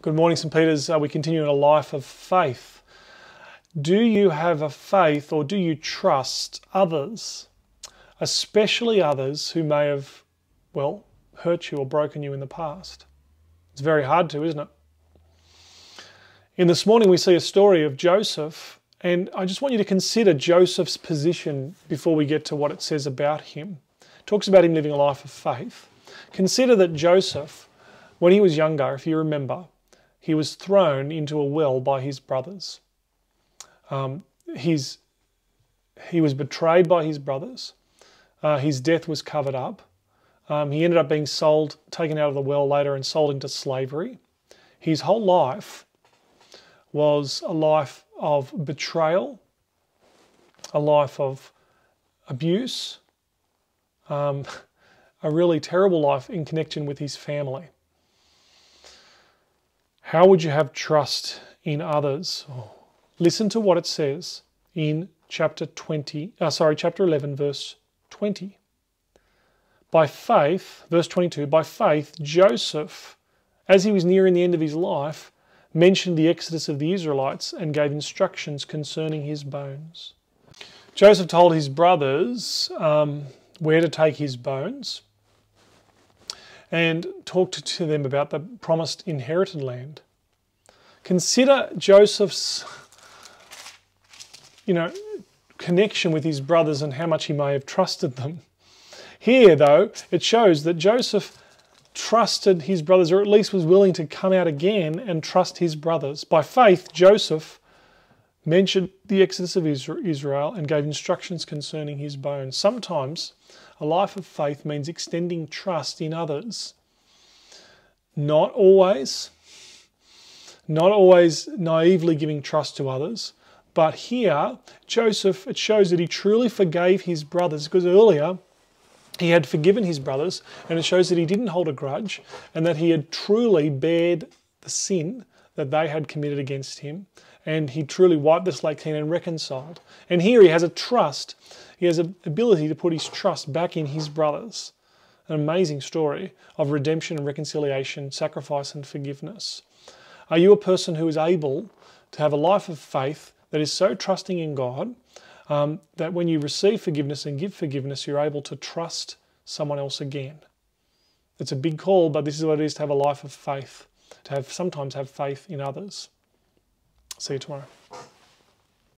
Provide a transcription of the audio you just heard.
Good morning, St. Peter's. We continue in a life of faith. Do you have a faith, or do you trust others, especially others who may have, well, hurt you or broken you in the past? It's very hard to, isn't it? In this morning we see a story of Joseph, and I just want you to consider Joseph's position before we get to what it says about him. It talks about him living a life of faith. Consider that Joseph, when he was younger, if you remember, he was thrown into a well by his brothers. He was betrayed by his brothers. His death was covered up. He ended up being sold, taken out of the well later and sold into slavery. His whole life was a life of betrayal, a life of abuse, a really terrible life in connection with his family. How would you have trust in others? Listen to what it says in chapter 11, verse 20. By faith, verse 22, by faith, Joseph, as he was nearing the end of his life, mentioned the exodus of the Israelites and gave instructions concerning his bones. Joseph told his brothers where to take his bones and talked to them about the promised inherited land. Consider Joseph's, connection with his brothers and how much he may have trusted them. Here, though, it shows that Joseph trusted his brothers, or at least was willing to come out again and trust his brothers. By faith, Joseph mentioned the exodus of Israel and gave instructions concerning his bones. Sometimes a life of faith means extending trust in others. Not always naively giving trust to others, but here, Joseph, it shows that he truly forgave his brothers, because earlier he had forgiven his brothers, and it shows that he didn't hold a grudge and that he had truly bared the sin that they had committed against him, and he truly wiped the slate clean and reconciled. And here he has a trust, he has an ability to put his trust back in his brothers. An amazing story of redemption and reconciliation, sacrifice and forgiveness. Are you a person who is able to have a life of faith that is so trusting in God that when you receive forgiveness and give forgiveness, you're able to trust someone else again? It's a big call, but this is what it is to have a life of faith, to sometimes have faith in others. See you tomorrow.